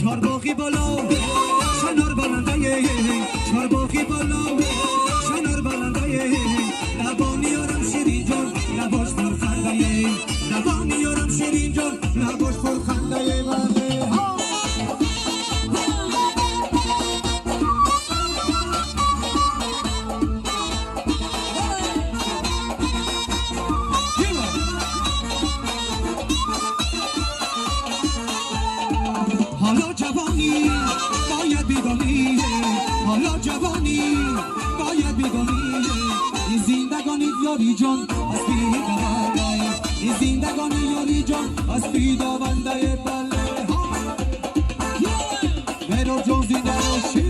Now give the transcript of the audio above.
چارباغی بالا شنر بلنده چارباغی بالا شنر بلنده لبانیارم شیرین جان لباش پرخنده لبانیارم شیرین جان لباش پرخنده بله حالا جوانی باید بیگانی حالا جوانی باید بیگانی این زندگانی یاری جان از بیداونده این زندگانی یاری جان از بیداونده بله برو جان زنده باشی